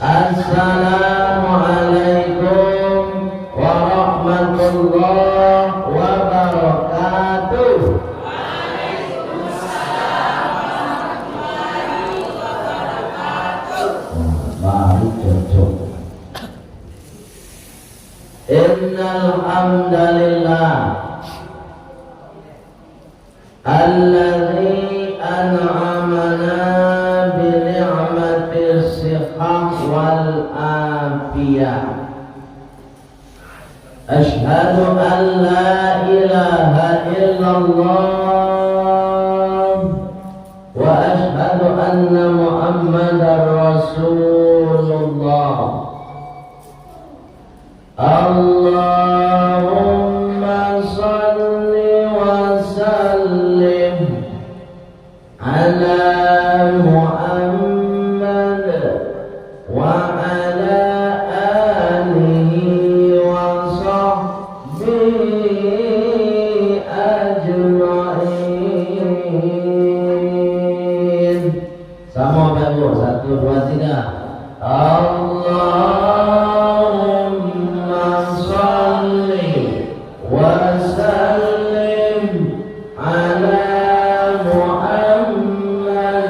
Assalamualaikum warahmatullahi wabarakatuh. Mari cocok. Innal hamdalillah alladzi an'amana bi ni'matis sihah wal afiyah. Asyhadu an la ilaha illallah wa asyhadu anna Muhammadar Rasulullah. Allahumma salli wa sallim ala Muhammad wa ala alihi wa sahbihi ajma'in. Sama Bapak, 1, 2, 3. Allahumma salli wa sallim ala Muhammad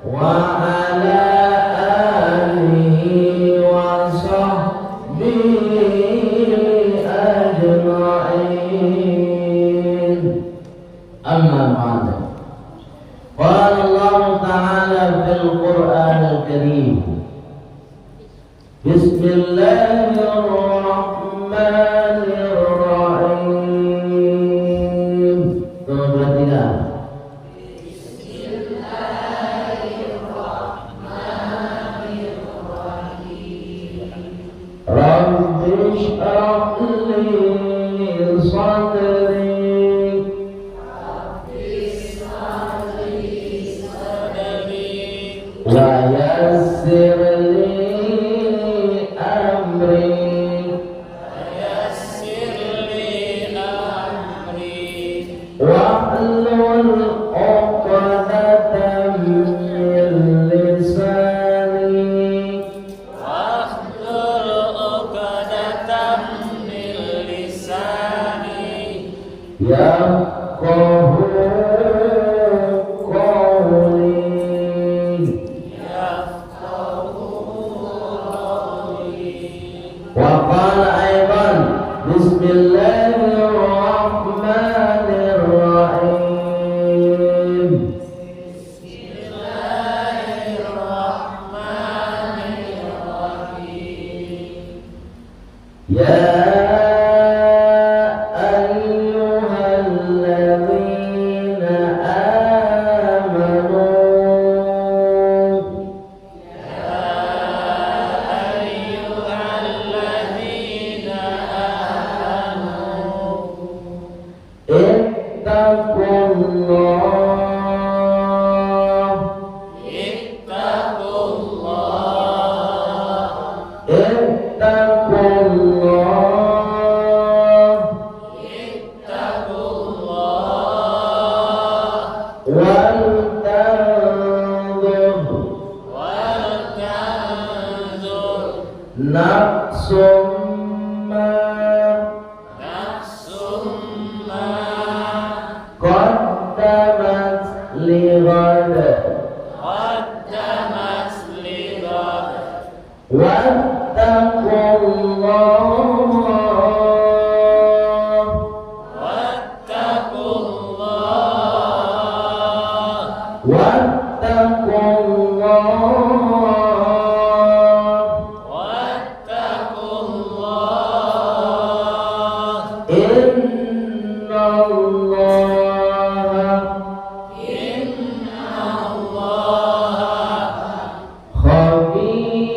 wa ala alihi wa sahbihi ajma'in. Amma ba'd. Qala Allah Ta'ala fil Qur'anil Karim. Bismillahirrahmanirrahim. Coba tidak. Rabbi shrah li sadri wa yassir li amri wahlul 'uqdatam min lisani yafqahu qawli. Wa qala aidan bismillahirrahmanirrahim. Ya ayyuhalladzina amanu nafsum ma qaddamat lighad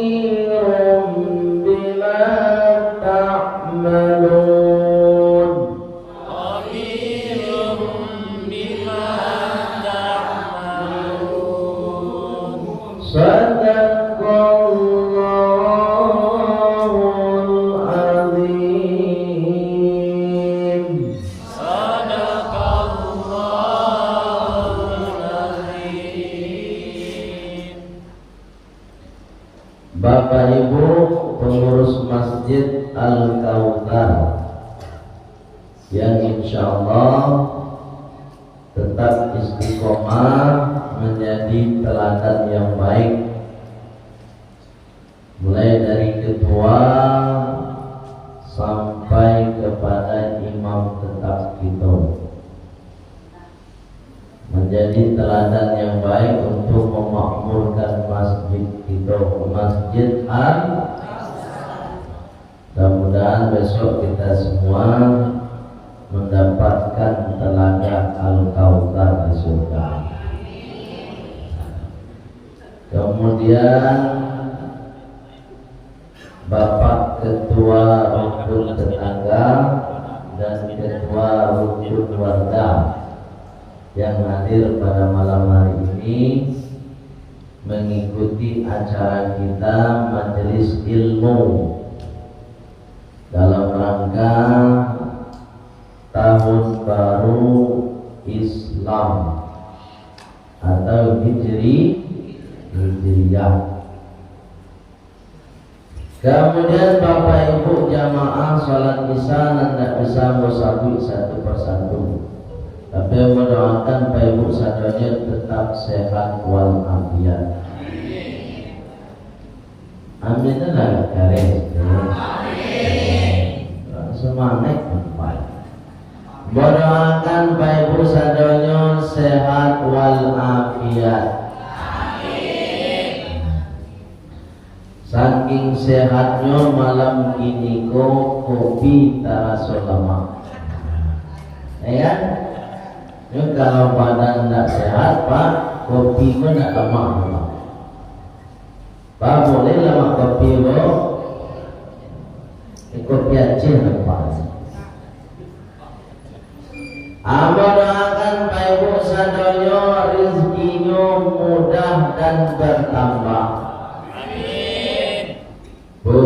khabirun bima Bapak Ibu pengurus Masjid Al-Kautsar yang insya Allah tetap istiqomah menjadi teladan yang baik, mulai dari ketua sampai kepada imam tetap kita, menjadi teladan yang baik untuk memakmurkan masjid kita, Masjid Al-Kautsar. Mudah-mudahan besok kita semua mendapatkan telaga Al-Kautsar di surga. Kemudian Bapak Ketua Rukun Tetangga dan Ketua Rukun Warga yang hadir pada malam hari ini mengikuti acara kita majelis ilmu dalam rangka Tahun Baru Islam atau Hijriyah. Kemudian Bapak Ibu jamaah salat Isya tidak bisa bersabit satu persatu, tapi mendoakan Bapak Ibu sadanya tetap sehat walafiat. Amin. Lah garis. Semangat Bapak. Mendoakan Bapak Ibu sadanya sehat walafiat. Saking sehatnya malam ini kopi terasa lama. Ya, kalau badan tidak sehat Pak, kopi pun tidak lemah. Pak boleh lama kopi lo, kopi Aceh lepas. Doakan Bapak Ibu sadaya rezekinya mudah dan bertambah. Bu,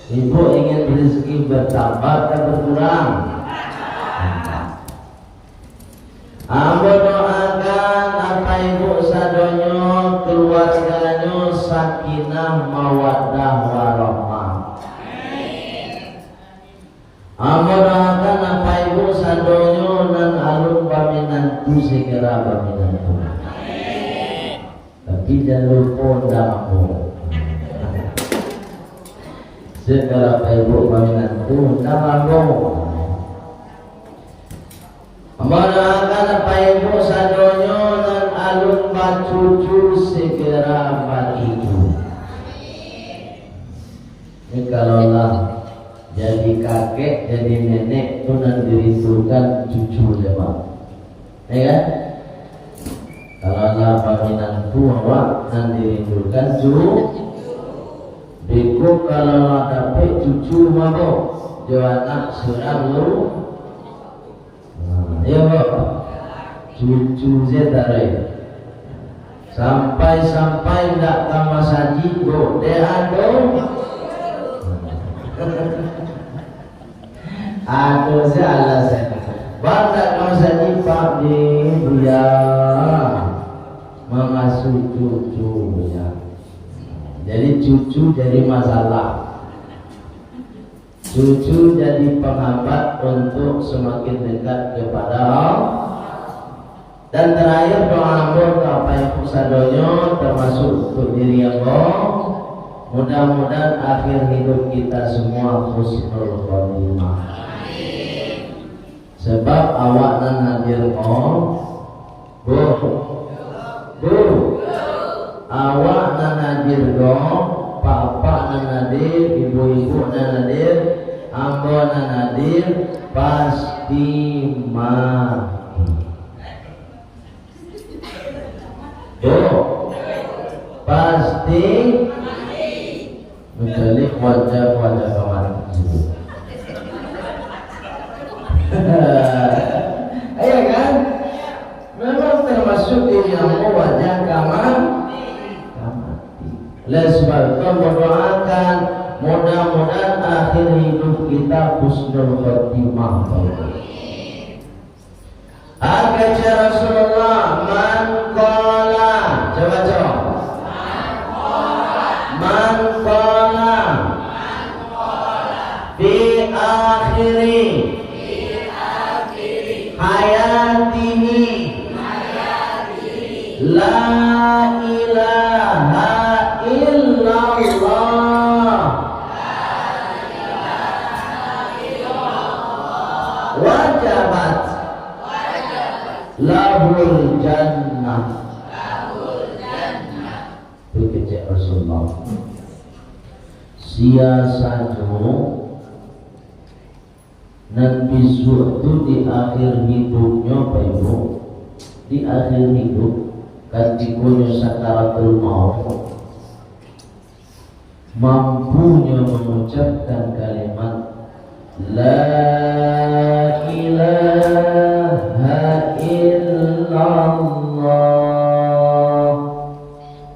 Ibu ingin rezeki bertambah atau berkurang? Doakan apa Ibu sadanya keluarganya sakinah mawaddah warahmah. Doakan apa Ibu sadanya nan alun paminantu segera paminantu. Tapi jangan lupa damu. Segera Bapak Ibu paminantu damu. Doakan Bapak Ibu sadonyo dan alun bacucu segera baliku. Ini kalaulah jadi kakek, jadi nenek itu nanti dirindukan cucu jemaah. Ya kan? Kalau Allah paminantu awak nanti dirindukan cucu. Biku kalau dapat cucu mabok, jauh anak surah lu. Ya Pak, cucu saya tarik. Sampai tak tambah saji, bro. Dia dong. Aduh saya alasan. Banyak tambah saji Pak di Buya mengasuh cucunya. Jadi cucu jadi masalah. Cucu jadi penghambat untuk semakin dekat kepada Allah. Dan terakhir doa untuk apa yang kusadonyo termasuk untuk diri Allah. Mudah-mudahan akhir hidup kita semua husnul khotimah. Sebab awak nan hadir bu, awak nan hadir papa nan hadir, ibu-ibu nan hadir, ambo nan hadir, pasti mati. Pasti menjadi wajah-wajah kemarin. Iya kan? Memang termasuk yang wajah kamar. Oleh sebab itu mendoakan mudah-mudahan akhir hidup kita husnul khotimah. Kata Rasulullah, man qala, coba Allah. Siasatu nan bisu itu di akhir hidupnya Pak Ibu, di akhir hidup ketika sakaratul maut mampunya mengucapkan kalimat La ilaha illallah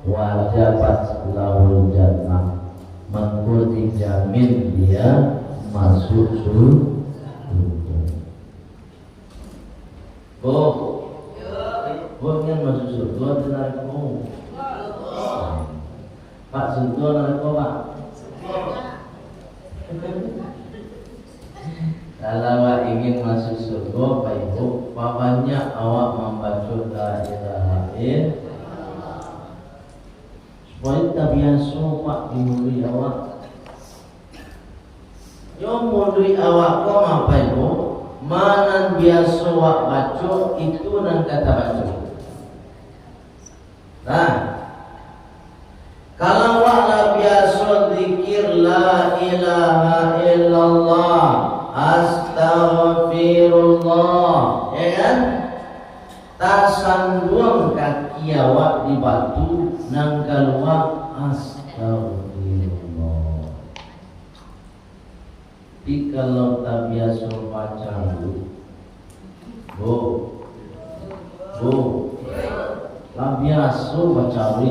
wajabat lahul jannah, mengko dijamin dia masuk surga. Bukan masuk surga tenang Pak surga neraka Pak. Kalau ingin masuk surga Pak Ibu, pamannya awak membaca la ilaha illallah. Supaya tak biasa Pak dimulai awak. Yo mulai awak kok apa Ibu? Mana biasa awak baca itu nan kata baca. Nah, kalau awak biasa zikir la ilaha illallah Astaghfirullah, ya kan? Tasandung kaki awak di batu, nang keluar Astaghfirullah. Tapi kalau tak biasa baca tak biasa baca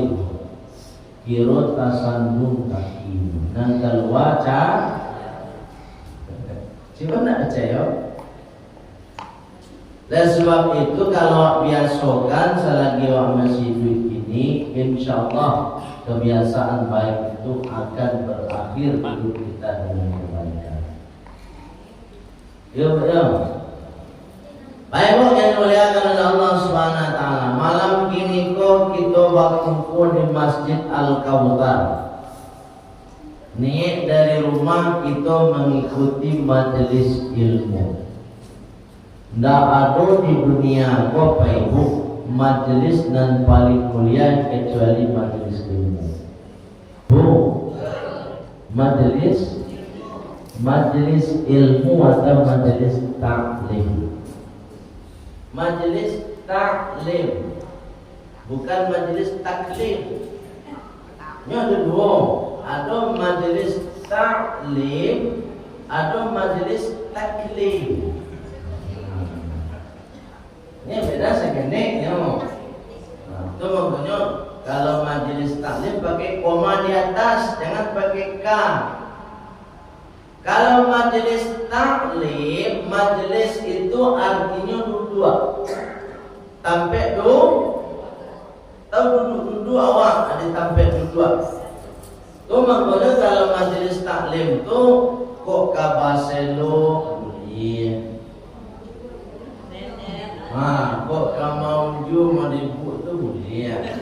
kira tasandung kaki, nang keluar Cuma nak percaya. Dan sebab itu kalau biasakan selagi awak masih hidup ini, insyaAllah kebiasaan baik itu akan berakhir hidup kita dengan kebaikan. Yuk. Baik yang dimuliakan oleh Allah Subhanahu Wa Taala. Malam ini kok kita berkumpul di Masjid Al-Kautsar. Niat dari rumah kita mengikuti majelis ilmu. Tidak ada di dunia Bapak Ibu majelis dan paling mulia kecuali majelis ilmu. Majelis ilmu atau majelis taklim. Majelis taklim, bukan majelis taklim. Ini ada dua. Ada majelis taklim, ada majelis taklim. Ini beda sekenek ya. Itu makanya kalau majelis taklim pakai koma di atas, jangan pakai K. Kalau majelis taklim, majelis itu artinya dua. Tampek tahu duduk awak ada tampek dua. Tuh makanya kalau majelis taklim tuh kok kabaselo boleh. Kok kamauju madibu tuh boleh.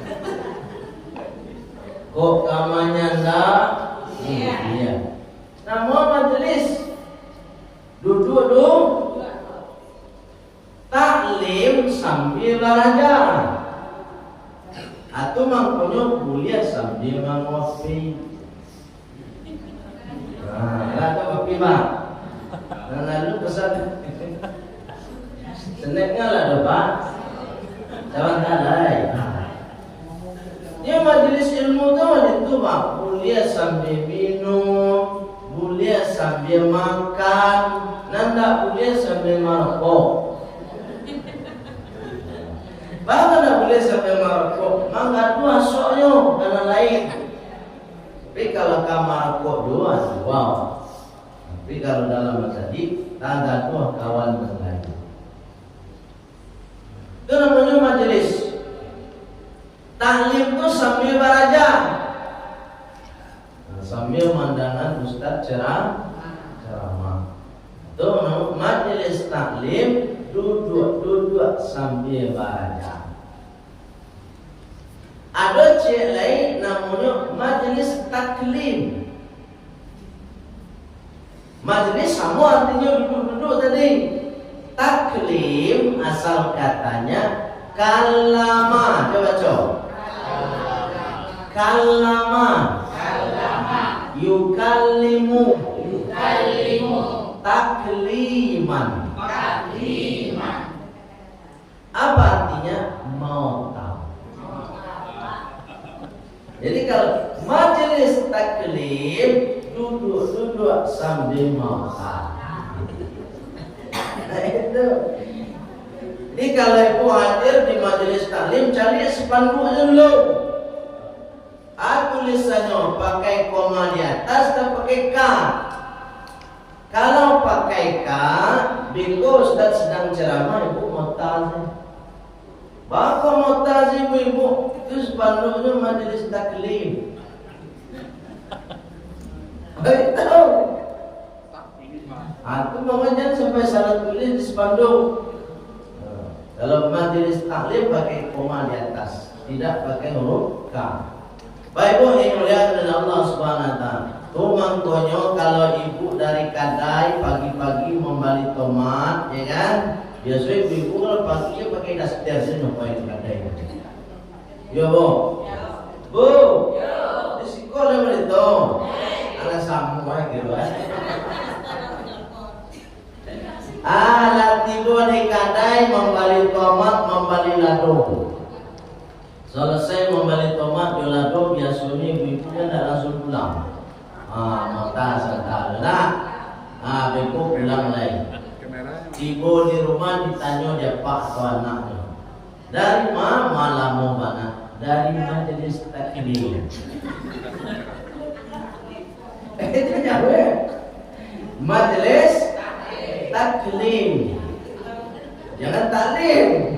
Kok kamanya ndak boleh. Nama majelis duduk taklim sambil belajar. Atau makanya kuliah sambil ngopi. Ada kopi Pak. Lalu pesan seneknya lah Pak. Jangan kadai. Dia majelis ilmu itu Pak. Kuliah sambil minum, kuliah sambil makan, nanda kuliah sambil merokok. Bahkan tak boleh sambil merokok. Mangga dua soknya dan lain. Tapi kalau kamar kok dua, wow. Tapi kalau dalam masjid, tangga dua kawan dan lain. Itu namanya majelis. Taklim itu sambil belajar, sambil mandangan ustaz ceramah. Itu majelis taklim, duduk sambil belajar. Ada cek lain namanya majelis taklim. Majelis sama artinya duduk-duduk tadi. Taklim asal katanya kalama. Coba. Kallama. Yukallimu. Takliman. Apa artinya? Mau tahu. Jadi kalau majelis taklim, duduk sambil mau tahu. Nah itu. Jadi kalau ibu hadir di majelis taklim, cari spanduknya dulu. Tulisannya pakai koma di atas atau pakai K? Kalau pakai K, bingo Ustaz sedang ceramah, ibu mau tahu. Bapak mau tahu ibu, itu spanduknya majelis taklim. Baik tahu. Aku mau jangan sampai salah tulis di spanduk. Kalau majelis taklim pakai koma di atas, tidak pakai huruf K. Baik Bu, yang mulia dengan Allah Subhanahu wa taala. Tumangkonyo kalau ibu dari Kadai pagi-pagi membeli tomat, ya kan? Biasanya ibu kalau paginya pakai daster sih ngapain Kadai. Yo Bu. Bu. Di sekolah begitu. Ada semua gitu. Tiba di Kadai membeli tomat, membeli lado. Selesai membeli tomat di lado, biasanya ibu-ibunya tidak langsung pulang. Mata serta lelah. Ibu pulang lagi. Ibu di rumah ditanya dia pak atau anaknya. Dari mana malam mau mana? Dari majelis taklim. Itu jawab. Majelis taklim. Jangan taklim.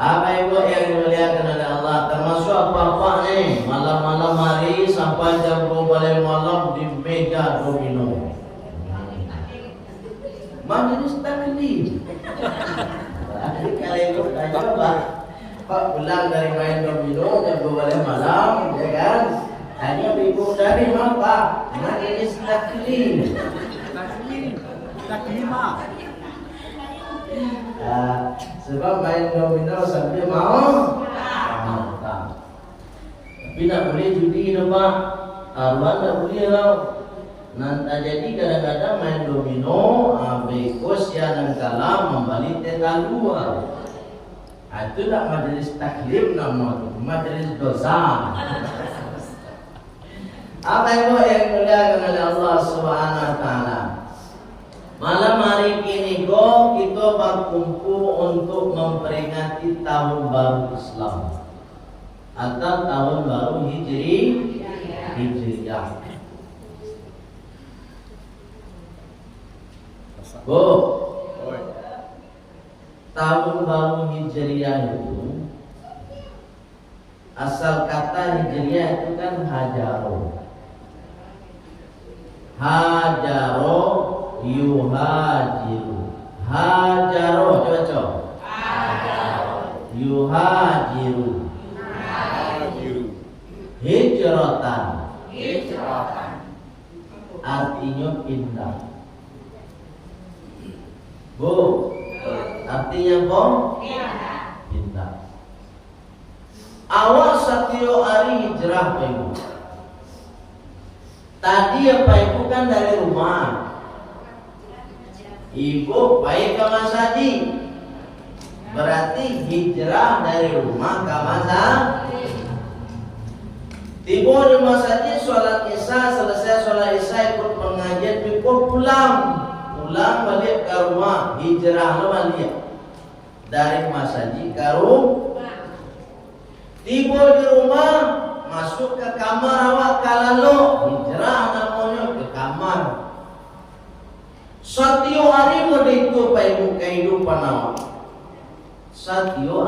Apa ibu yang dimuliakan oleh Allah, termasuk apa-apa nih malam-malam hari sampai jam 12 malam di meja domino. Majelis taklim. Kalau ibu tanya Pak pulang dari main domino jam 12 malam, ya kan? Tanya ibu dari mana Pak? Majelis taklim. Taklima. Sebab main domino sampai mau tapi tak boleh judi no Pak. Taruhan tak boleh lah. Nanti jadi kadang-kadang main domino bekos ya dan kalah membalik tenda luar. Itu tak majelis taklim nama itu, majelis dosa. Apa itu yang mulia kepada Allah Subhanahu wa taala? Malam hari ini kita berkumpul untuk memperingati tahun baru Islam atau tahun baru Hijriyah. Bu, tahun baru Hijriyah itu asal kata Hijriyah itu kan hajaro. Hajaro yuhajiru. Hajaro, coba. Yuhajiru. Hijratan. Artinya pindah. Bu, artinya apa? Pindah. Awal satyo hari hijrah Pak Ibu. Tadi Pak Ibu kan dari rumah. Ibu baik ke masjid. Berarti hijrah dari rumah ke masjid. Tiba di masjid sholat isya, selesai sholat isya ikut pengajian, ibu pulang balik ke rumah, hijrah balik dari masjid ke rumah. Tiba di rumah masuk ke kamar awak kalalo, hijrah namanya ke kamar. Setiap hari begitu Pak Ibu kehidupan awak. Setiap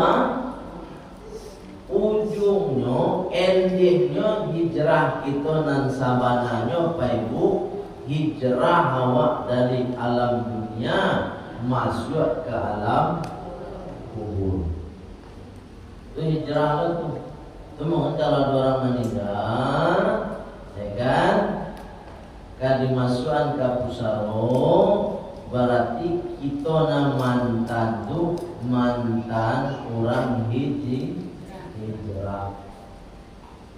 ujungnya, endingnya hijrah kita nan sabananya Pak Ibu, hijrah awak dari alam dunia masuk ke alam kubur. Itu hijrah itu. Itu mungkin kalau ada orang meninggal, ya kan? Dimasukkan ke pusaro, berarti kita na mantan tu mantan orang hijrah.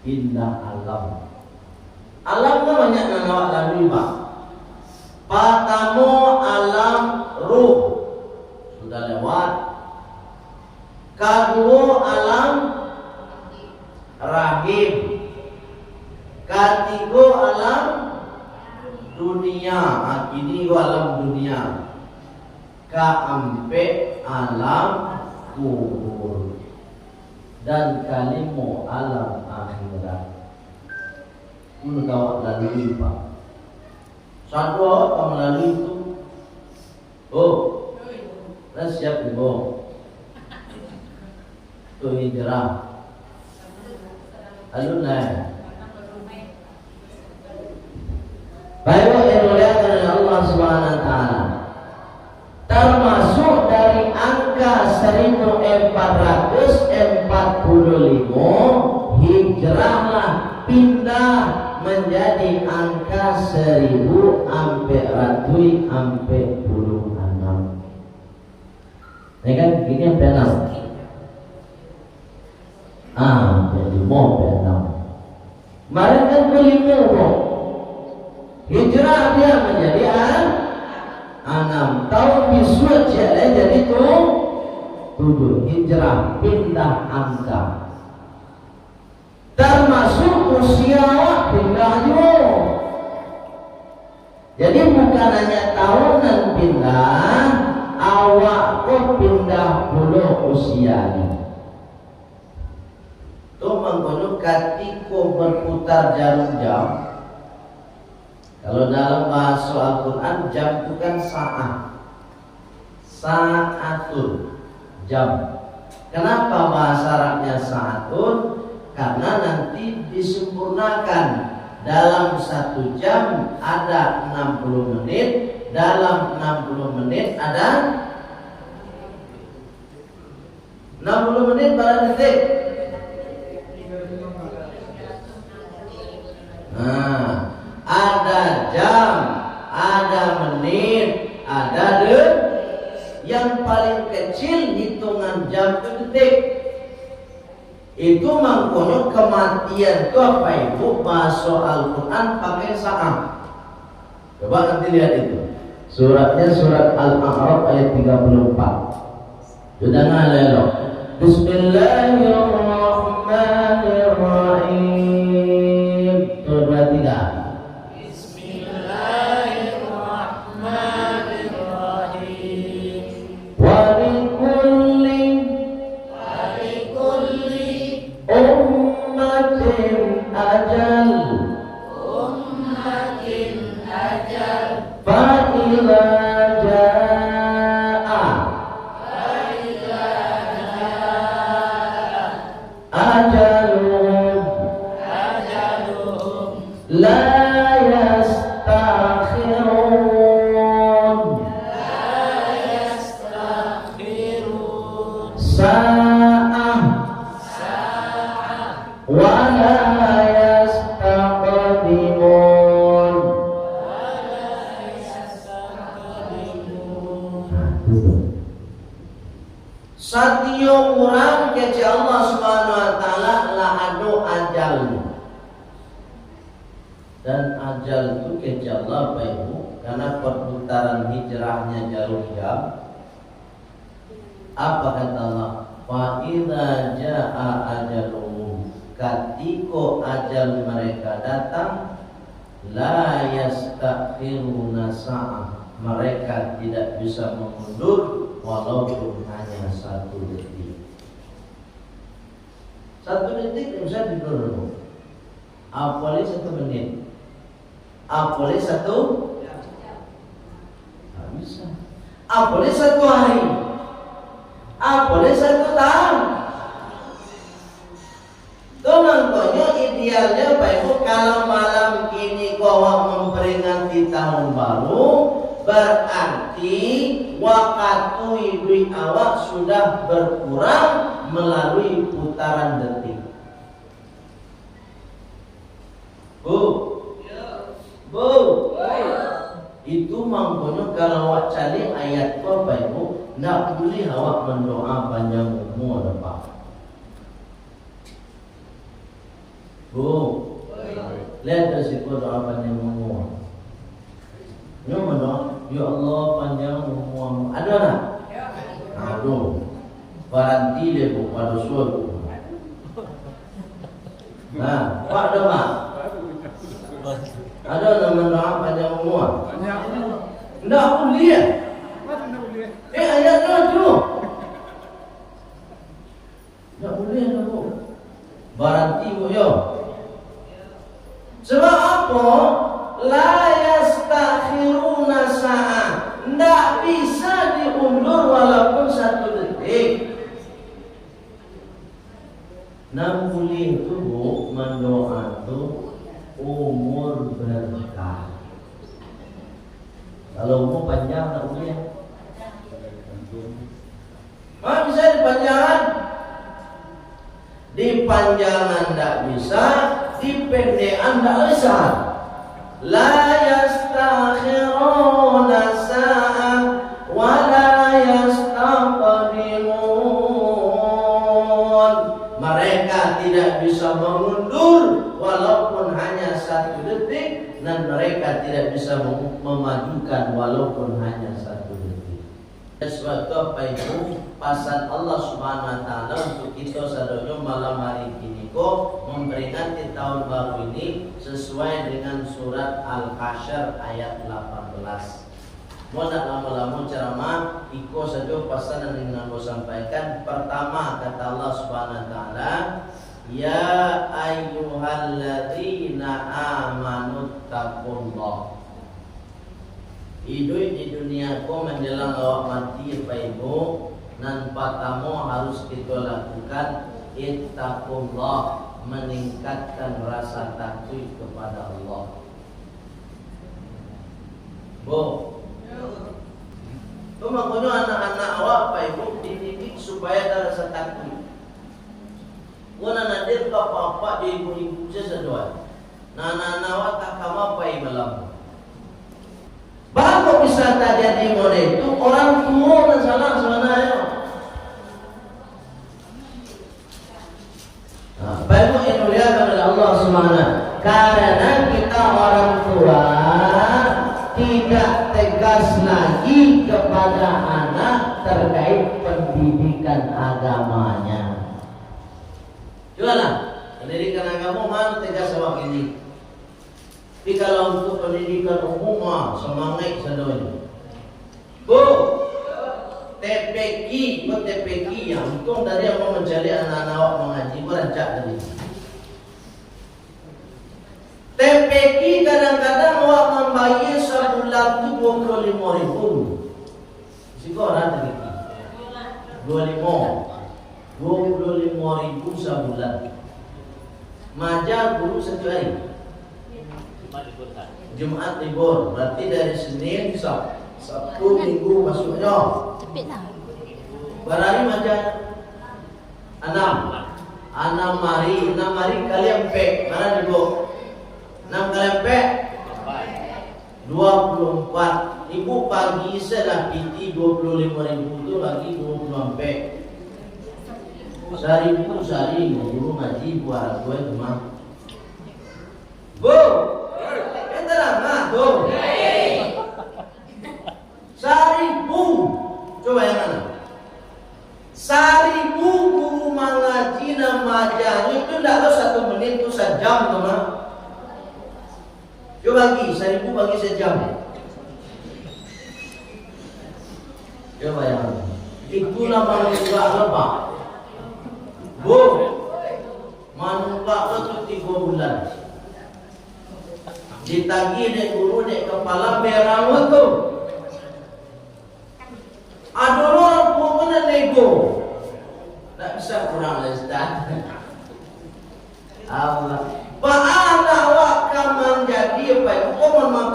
indah alam. Alam kan banyak yang awak lalui Pak. Pertama alam ruh sudah lewat. Kedua alam rahim. Ketiga alam dunia. Ini alam dunia. Keempat alam kubur. Dan kelima alam akhirat. Ini kau lalui Pak. Satu awak melalui itu. Oh, dah siap ibu. Tu hijrah. Alun lah. Baik yang dimuliakan oleh Allah Subhanahu Wa Taala. Termasuk dari angka 1445 hijrahlah pindah menjadi angka 1446. Ya kan gini sampai 6. Jadi mau sampai 6. Kemarin kan kelima bro. Hijrah dia menjadi 6. Tahun Biswat jadi 7. Hijrah pindah angka. Termasuk usia awak pindah juga. Jadi bukan hanya tahunan pindah, awak pun pindah puluh usia ini. Itu mengkono ketika berputar jarum jam. Kalau dalam bahasa Al-Quran jam itu kan sa'ah. Sa'atun jam. Kenapa bahasa Arabnya sa'atun? Karena nanti disempurnakan. Dalam 1 jam ada 60 menit. Dalam 60 menit ada 60 menit berapa detik? Nah, ada jam, ada menit, ada detik. Yang paling kecil hitungan jam itu detik. Itu mangkono kematian itu apa ibu? Bahasa Al-Quran pakai sa'ah. Coba nanti lihat itu. Suratnya surat Al-A'raf ayat 34. Sudah ngalelo. Bismillahirrahmanirrahim. Coba 3. Bismillahirrahmanirrahim. Ummatin ajal Fa'ila ja'a ajaluhum la yastakhirun sa'ah wa la yastaqdimun. Satyo urang kece Allah Subhanahu Wa Taala lah adu ajal. Dan ajal itu kece Allah Bapak Ibu, karena perputaran hijrahnya jarum jam. Apa kata Allah? Fa idza jaa ajaluhum, ketika ajal mereka datang, la yastakhiruna sa'ah, mereka tidak bisa mengundur walaupun hanya 1 detik. 1 detik bisa diundur. Apalagi 1 menit. Apalagi 1 nggak bisa. Apalagi 1 hari. Apalagi 1 tahun. Contohnya idealnya Pak Ibu, kalau malam ini kau memperingati tahun baru, berarti waktu hidup awak sudah berkurang melalui putaran detik. Bu, bu, itu mangkono kalau awak cari ayat itu Pak Ibu, tidak boleh awak mendoa panjang umur Pak. Bu, lihat resiko doa panjang umur. Nyoba dong, ya Allah panjang umur. Ada nak? Aduh, garanti deh bu pada suatu. Nah, Pak ada Pak? Ada nama doa panjang umur? Enggak, aku lihat. Ayatnya tu. Enggak boleh bu. Garanti bu yo. Sebab apa? La yastakhiruna sa'ah. Tidak bisa diundur walaupun 1 detik. Boleh itu bu, mendoa itu umur berkah. Kalau umur panjang tak boleh. Bisa dipanjangan. Dipanjangan tak bisa, dipendekan tak bisa. La yastakhiruna sa'ah wa la yastaqdimun. Mereka tidak bisa mengundur walaupun hanya 1 detik, dan mereka tidak bisa memajukan walaupun hanya 1 detik. Sesuatu apa itu pasan Allah Subhanahu Wa Taala untuk kita sadonya malam hari ini kok memperingati tahun baru ini sesuai dengan surat Al-Hasyr ayat 18. Mau nak lama-lama ceramah, iko saja pasan yang ingin aku sampaikan. Pertama kata Allah Subhanahu Wa Taala, ya ayyuhalladzina amanu taqullah. Hidup di dunia ko menjelang awak mati apa ibu, dan pertama harus kita lakukan ittaqullah, meningkatkan rasa takut kepada Allah. Bu, itu makanya anak-anak awak apa ibu dididik supaya ada rasa takut. Gua nadir apa-apa di ibu-ibu sesuatu. Anak-anak awak tak kamu apa malam. Bapak bisa terjadi model itu orang tua dan salah sebenarnya. Bapak yang mulia oleh Allah Subhanahu. Karena kita orang tua tidak tegas lagi kepada anak terkait pendidikan agamanya. Jualah pendidikan agama mana tegas sama ini. Tapi kalau untuk pendidikan umum semangat sadonya. Bu, TPQ, yang untung tadi yang mau mencari anak-anak awak mengaji berancak tadi. TPQ kadang-kadang awak membayar sebulan itu 25.000. Sekolah TPQ 25.000 sebulan. Majar guru 1 hari. Jumat libur, berarti dari Senin, Sabtu, Minggu masuknya. Berari macam 6 hari kali empat. Mana ibu? 6 kali empat 24. Ibu pagi saya PT 25.000 itu lagi 24. Sehari guru ngaji buat gue cuma. Bu, terang tuh. 1.000. Coba yang mana? 1.000 guru mengaji namanya itu tidak tahu 1 menit itu 1 jam teman. Coba bagi 1.000 bagi 1 jam. Coba yang mana? Itu namanya juga lebah. Bu, manungga itu 3 bulan. Ditagih dek guru dek kepala berang tu. Ada orang pun nego. Tak bisa kurang Ustaz. Allah. Pak anak awak kan menjadi apa itu? Mohon maaf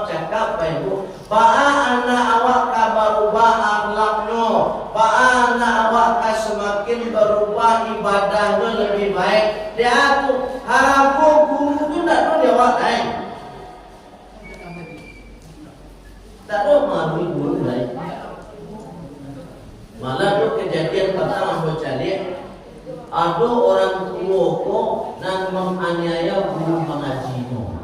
cakap Pak Ibu. Pak anak awak kan berubah akhlaknya. Pak anak awak kan semakin berubah ibadahnya lebih baik. Dia tu harap guru tu tak tahu dia awak lain. Tak tahu malu guru lain. Malah tu kejadian pertama aku cari. Ada orang tua ko dan menganiaya guru mengajimu.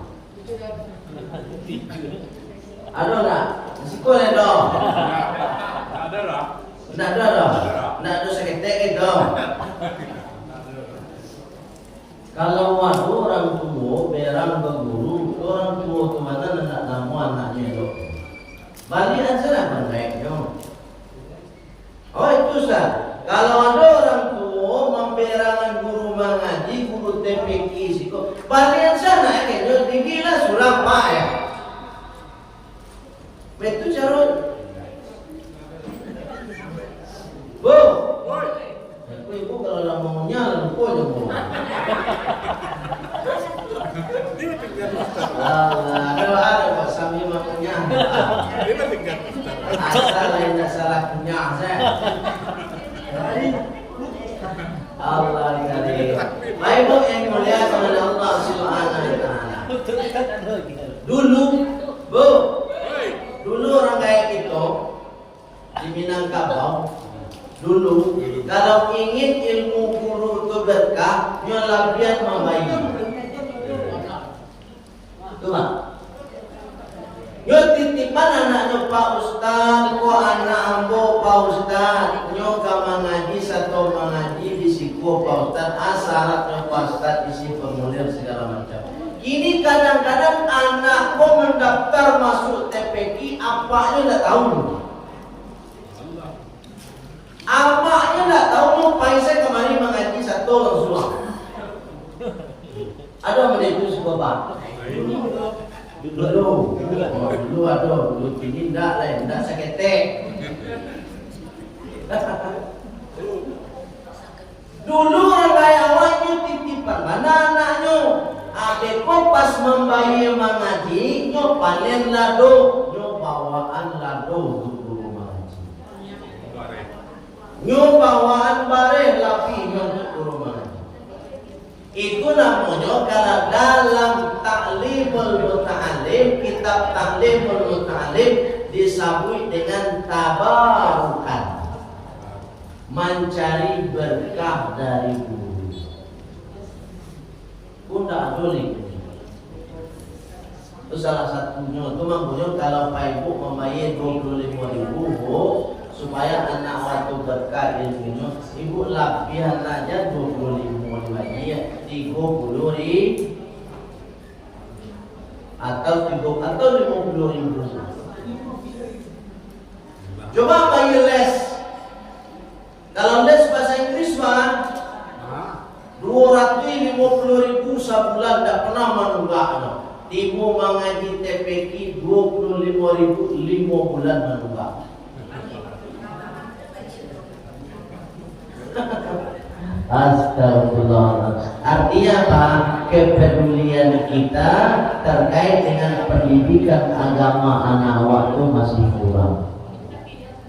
Ada tak? Sekolah dong. Ada lah. Nak ada dong. Nak ada seketek itu. Kalau ada orang tua berang berguru, orang tua ke mana nak nama anaknya itu. Balik aja lah mereka. Oh itu sah. Kalau ada orang tua memberangan guru mengaji, guru TPQ siko, balik sana kayaknya tinggilah sulam pak ya. Betul cara. Bu, ibu kalau dah mau nyala, lupa je bu. Ada sambil makannya. Asal lain tak salah kunyah saya. Allah dikali. Baik bu yang mulia kepada Allah Subhanahu Wa Taala. Dulu, bu, dulu orang kayak gitu di Minangkabau. Dulu kalau ingin ilmu guru itu berkah, nyolabian membayi. Cuma yo titipan anak Pak Ustaz, ko anak ambo Pak Ustaz, nyo ka mengaji satu mengaji bisiko Pak Ustaz, syaratnya Pak Ustaz isi formulir segala macam. Ini kadang-kadang anak ko mendaftar masuk TPQ, apanya enggak tahu. Apanya enggak tahu, mau saya kemarin mengaji satu langsung. Ada menit itu sebuah Pak. Dulu ada, dulu ini enggak lah, enggak seketek. Dulu orang kaya awaknya titipan mana anaknya. Adekku pas membayi mengaji, nyo panen lado, nyo bawaan lado guru mengaji. Nyo bawaan bare lapi nyo guru mengaji. Itu namanya kalau dalam Ta'limul Muta'alim, kitab Ta'limul Muta'alim disebut dengan tabarukan, mencari berkah dari guru. Bunda adolik. Itu salah satunya. Itu makanya kalau Pak Ibu membayar 25.000 supaya anak waktu berkah ilmunya, ibu lapihan aja 25 dibayar 30.000 atau 50.000. Coba bayar les. Kalau les bahasa Inggris mah 250.000 sebulan tidak pernah menunggak. Ibu mengaji TPQ 25.000 5 bulan menunggak. Astagfirullah. Artinya apa? Kepedulian kita terkait dengan pendidikan agama anak waktu masih kurang.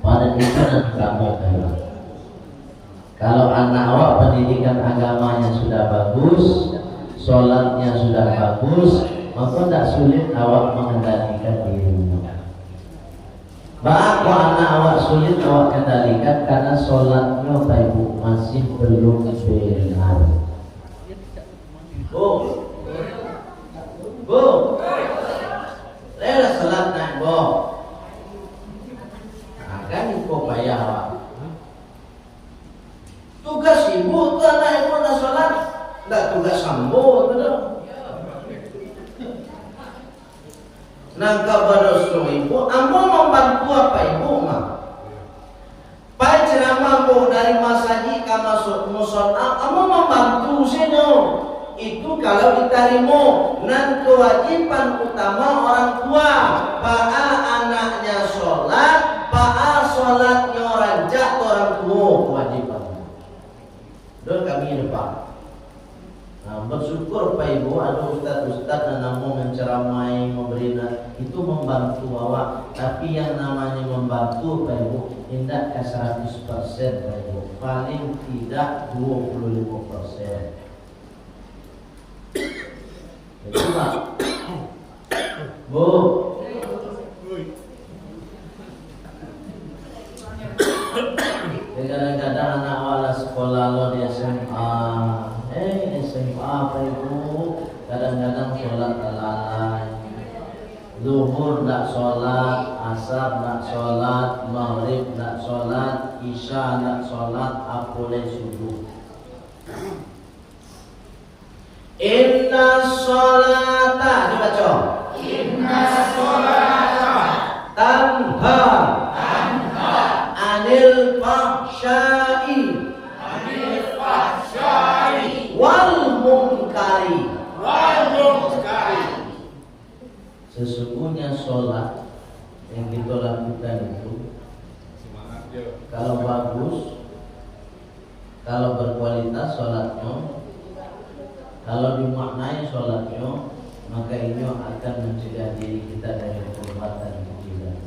Pada itu nanti kamu kayak. Kalau anak awak pendidikan agamanya sudah bagus, sholatnya sudah bagus, maka tidak sulit awak mengendalikan dirinya. Bahwa anak awak sulit awak kendalikan karena sholatnya Bapak Ibu masih belum benar. Bu, lewat sholat nak bu. Akan ibu payah awak. Tugas ibu tu anak ibu nak sholat, tak tugas sambo tu dah. Nangka badoso ibu, ambo membantu apa ibu mah? Pai ceramah bu dari masjid ke masuk musola, ambo membantu sini. Itu kalau diterima, nan kewajiban utama orang tua, ba'a anaknya sholat, ba'a sholatnya orang jatuh orang tua kewajiban. Dan kami lupa. Bersyukur Pak Ibu ada ustaz-ustaz yang namun menceramai, memberi itu membantu awak. Tapi yang namanya membantu Pak Ibu tidak ke 100% Pak Ibu, paling tidak 25%. Jadi Pak, Bu, kadang-kadang anak awal sekolah lo di SMA, SMA apa ibu, kadang-kadang sholat lalai, zuhur tak sholat, asar tak sholat, maghrib tak sholat, isya tak sholat, apalagi subuh. Inna sholata, coba coba. Inna sholata tanha anil fahsyai wal munkari. Sesungguhnya sholat yang kita lakukan itu kalau bagus, kalau berkualitas sholatnya, kalau dimaknai sholatnya, maka ini akan mencegah diri kita dari perbuatan kejilan.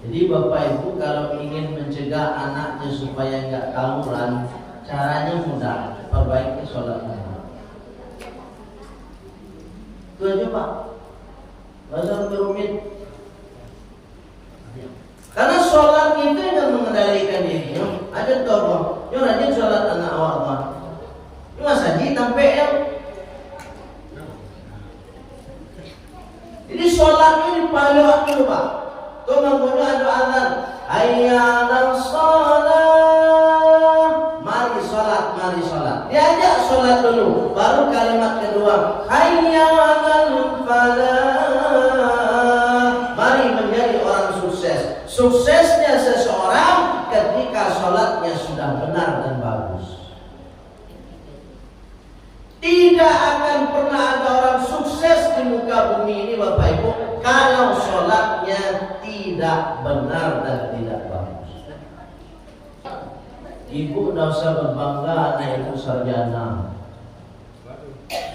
Jadi Bapak Ibu kalau ingin mencegah anaknya supaya enggak tawuran, caranya mudah, perbaiki sholatnya. Itu aja Pak, nggak usah rumit. Karena sholat itu yang mengendalikan dirinya. Ada tokoh, yang rajin sholat anak awak Pak. Mas Haji tampek ya. Jadi sholatnya dipalak dulu Pak. Tuh makanya ada azan. Hayya 'alas shalah. Mari sholat, mari sholat. Diajak sholat dulu, baru kalimat kedua. Hayya 'alal falah. Mari menjadi orang sukses. Suksesnya seseorang ketika sholatnya sudah benar dan bagus. Tidak akan pernah ada orang sukses di muka bumi ini Bapak Ibu kalau sholatnya tidak benar dan tidak bagus. Ibu tidak usah berbangga anak ibu sarjana.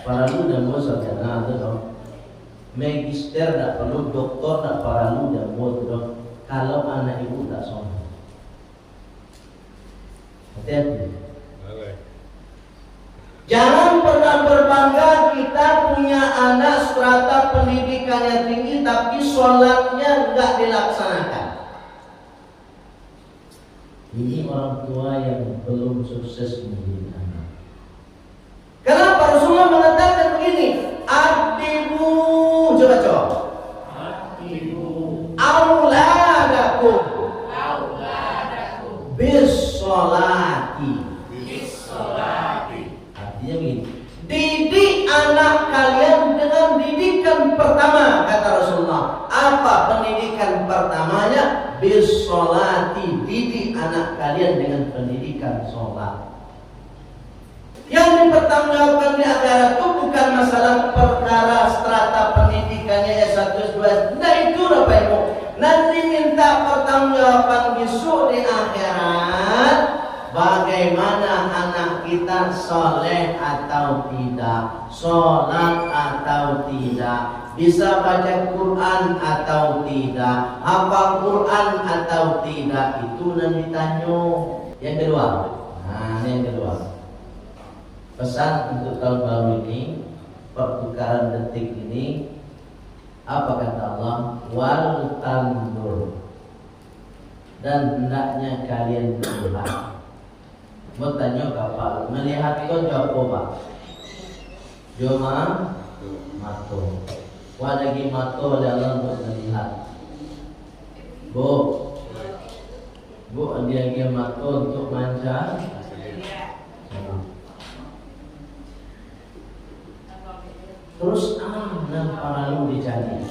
Para lu dan mau sarjana itu dong. Magister tidak perlu, doktor tidak perlu dan mau dong. Kalau anak ibu tidak sholat, hati-hati. Jangan pernah berbangga kita punya anak strata pendidikannya tinggi tapi sholatnya nggak dilaksanakan. Ini orang tua yang belum sukses mendidik anak. Kenapa Rasulullah mengatakan begini? Adibu, coba. Adibu. Auladakum bis sholati. Artinya begini, didik anak kalian dengan didikan pertama, kata Rasulullah. Apa pendidikan pertamanya? Bis sholati, didik anak kalian dengan pendidikan sholat. Yang dipertanggungjawabkan di akhirat itu bukan masalah perkara strata pendidikannya S1, S2, nah itu Bapak Ibu. Nanti minta pertanggungjawaban besok di akhirat, bagaimana anak kita soleh atau tidak, sholat atau tidak, bisa baca Quran atau tidak, hafal Quran atau tidak, itu nanti ditanya. Yang kedua, yang kedua, pesan untuk tahun baru ini, pertukaran detik ini, apa kata Allah? Wal tandur, dan hendaknya kalian melihat. Mau tanya kapal, melihat itu jawab Pak. Joma mato. Wah lagi mato dalam untuk melihat. Bu, dia mato untuk manca. Terus dan paralu dicari.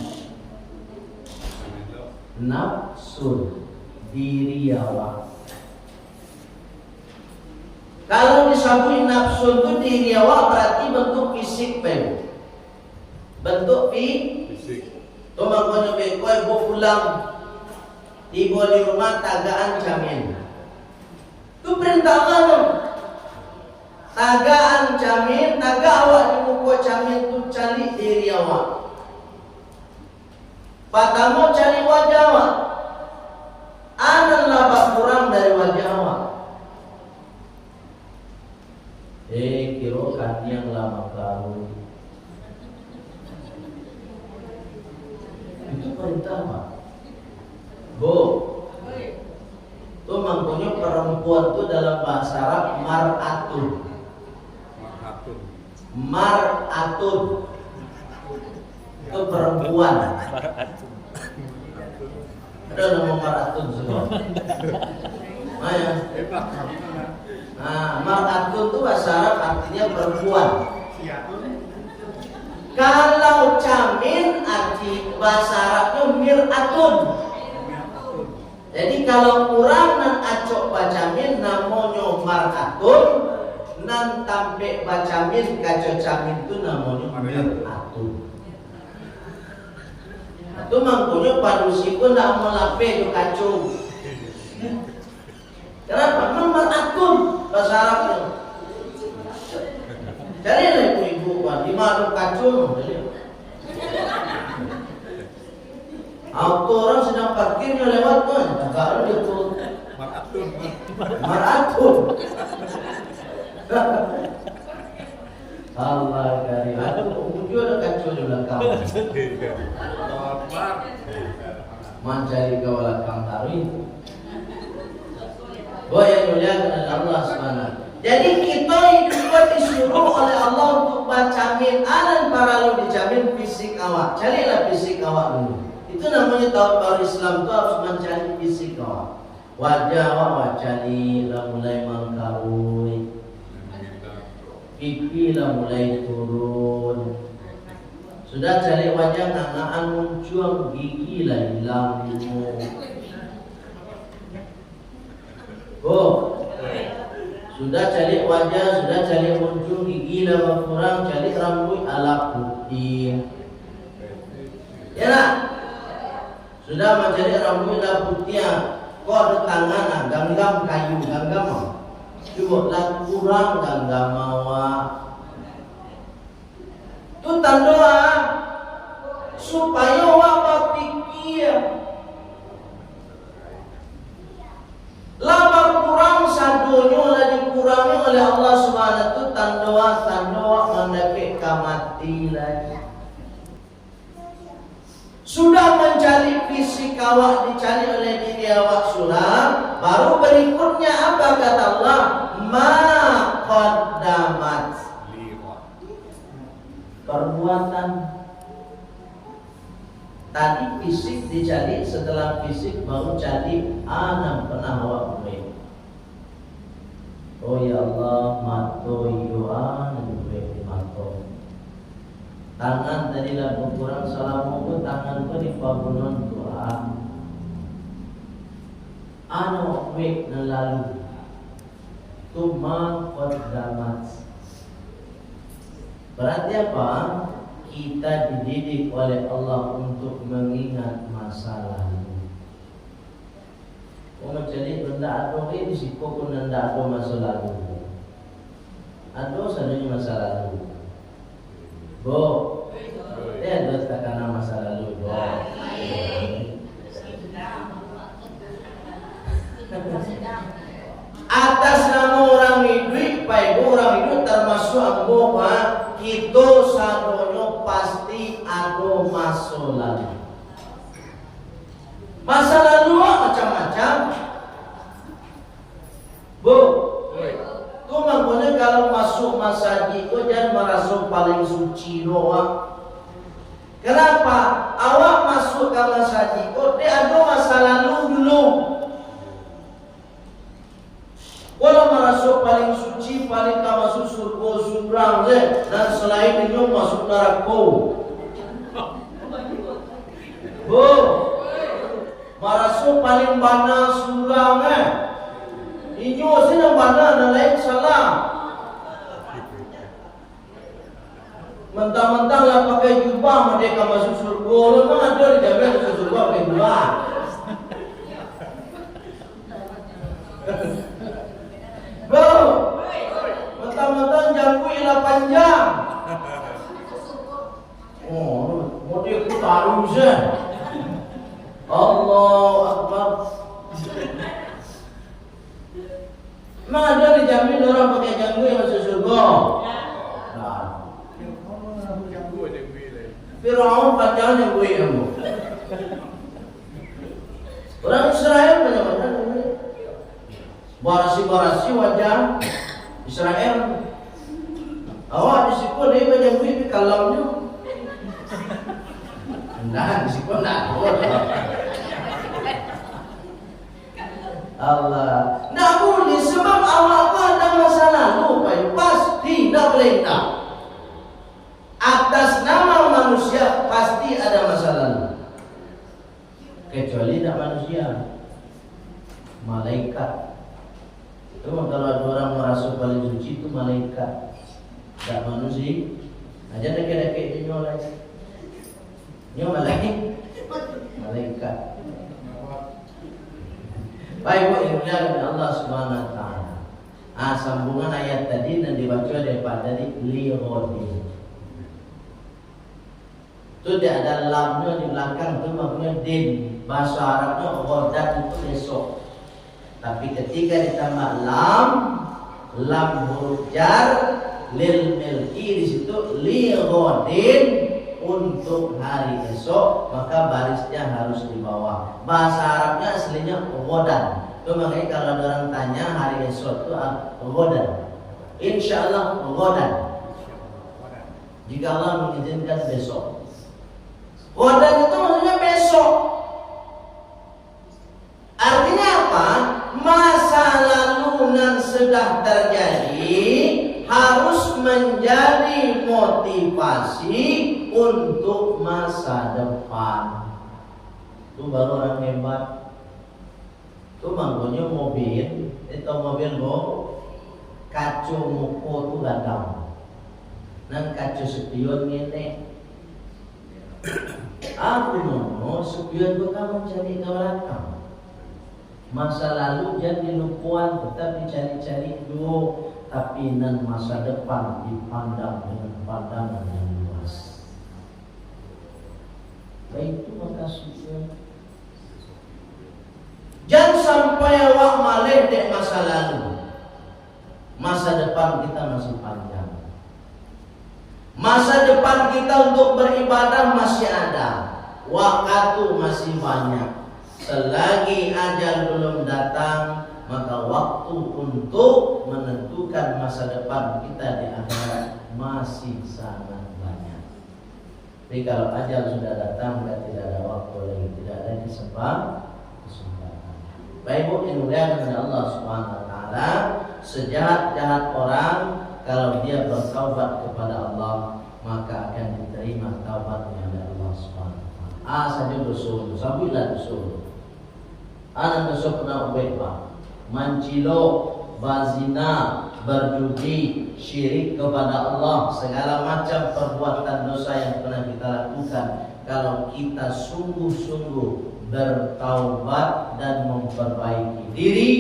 Nafsu diri awak. Kalau disabui nafsu itu diri awak berarti bentuk fisik Pak. Bentuk fisik. Tuh makanya bekoi bu pulang tiba di rumah tagaan jamin. Itu perintah Allah. Tagaan jamin, taga awak di muka jamin tu cari diri awak. Patamu cari wajah awak. Adalah kurang dari wajah awak. Kira kan yang lama kau. Itu perintah Pak. Bu, itu maknanya perempuan itu dalam bahasa Arab mar'atun. Mar'atun itu perempuan. Ada nama mar'atun semua. Maya. Nah, mar'atun itu bahasa Arab artinya perempuan. Kalau camin arti bahasa Arabnya mir'atun. Jadi kalau kurang nan acok bacamin namanya mar'atun, nan tampe bacamin kaco camin itu namanya mir'atun. Itu mangkunya padusi pun tak mau lape itu kaco. Kenapa? Mar'atun bahasa Arabnya. Cari lah ibu-ibu di mana kaco. Auto orang sedang parkirnya lewat kan, kalau dia tuh Mar'atun. Allah karim. Ada ujung ada kaco di belakang. Mencari ke belakang hari. Oh yang mulia Allah Subhanahu. Jadi kita hidup disuruh oleh Allah untuk bacamin anan para lu dijamin fisik awak. Carilah fisik awak dulu. Itu namanya tahun baru Islam itu harus mencari fisik awak. Wajah awak cari lah mulai mengkarui. Pipi lah mulai turun. Sudah cari wajah ngangaan muncul, gigi lah hilang. Oh, sudah cari wajah, sudah cari muncul, gigi lah berkurang, cari rambut ala putih. Ya nak? Sudah mencari rambut ala putih. Kok ada tangan, ganggam kayu, ganggam. Coba lah kurang ganggam awak. Itu tanda supaya awak berpikir. Lama kurang sadonya lah dikurangi oleh Allah Subhanahu itu tanda mendapatkan kamati lagi. Sudah mencari fisik awak dicari oleh diri awak sudah, baru berikutnya apa kata Allah? Ma qaddamat. Perbuatan. Tadi fisik dicari, setelah fisik baru cari anam pernah awak buat. Oh ya Allah, mato yuan buat mato. Tangan tadilah berkurang salamu pun tangan pun dipabunon doa. Ano wek na lalu. Tuma qaddamat. Berarti apa? Kita dididik oleh Allah untuk mengingat masa lalu. Oh jadi benda ada ini siko pun anda ada masa lalu. Ada sahaja masa lalu. Bo, ada karena masa lalu. Bo. Atas nama orang hidup, baik orang hidup termasuk anggota kita sadonyo pasti ada masa lalu. Masa lalu macam-macam. Bu, tu maknanya kalau masuk masa itu jangan merasa paling suci doang. Kenapa? Awak masuk ke masa itu, dia ada masa lalu dulu. Walau merasa paling suci, paling tak masuk surga surang dan selain itu masuk neraka. Bu, merasa paling bana surang ini sih bana dan lain salah. Mentang-mentang lah pakai jubah mereka masuk surga, memang ada dijamin masuk surga pakai jubah. Bro, mentang-mentang jangkau ialah panjang. Oh, mau dia taruh je. Allahu Akbar. Memang ada dijamin orang pakai jangkau yang masuk surga. Nah, Firaun panjang jangkau yang orang Israel banyak-banyak. Barasi-barasi wajah Israel Awak disipun ni banyak duit di kalamnya. Nah, disipun nak Allah. Nak boleh sebab awak tu ada masa lalu, pasti tak boleh tak. Atas nama manusia pasti ada masa lalu. Kecuali tak manusia, malaikat. Cuma kalau ada orang merasa paling suci itu malaikat, tak manusia. Aja deket-deket nyolai. Malaikat. Baik, Bu, yang Allah Subhanahu wa taala. Sambungan ayat tadi dan dibaca daripada lihodin. Itu dia ada lamnya di belakang, itu maknanya din. Bahasa Arabnya ghadat itu besok. Tapi ketika ditambah lam huruf jar lil milki, di situ lihodin untuk hari esok, maka barisnya harus di bawah. Bahasa Arabnya aslinya ghadan. Itu makanya kalau ada orang tanya hari esok itu ghadan. Insyaallah ghadan. Jika Allah mengizinkan besok. Ghadan itu maksudnya besok. Artinya apa? Masa lalu yang sudah terjadi harus menjadi motivasi untuk masa depan. Itu baru orang hebat. Itu manggonya mobil, itu mobil kacu muko itu gadang. Nang kacu spion ngene. Aku mau spion itu kamu cari ke belakang. Masa lalu jadi lupuan, tetap dicari-cari dulu. Tapi nan masa depan dipandang dengan pandangan yang luas. Baik itu maka sudah. Jangan sampai awak malih dek masa lalu. Masa depan kita masih panjang. Masa depan kita untuk beribadah masih ada. Waktu masih banyak. Selagi ajal belum datang, maka waktu untuk menentukan masa depan kita di akhirat masih sangat banyak. Tapi kalau ajal sudah datang, maka tidak ada waktu lagi, tidak ada kesempatan. Baik, Bu, yang dimuliakan oleh Allah Subhanahu wa taala, sejahat-jahat orang kalau dia bertaubat kepada Allah, maka akan diterima taubatnya oleh Allah Subhanahu wa taala. Saja dosa, sabilah dosa. Anak dosa pernah ubah. Mancilo, berzina, berjudi, syirik kepada Allah, segala macam perbuatan dosa yang pernah kita lakukan. Kalau kita sungguh-sungguh bertaubat dan memperbaiki diri,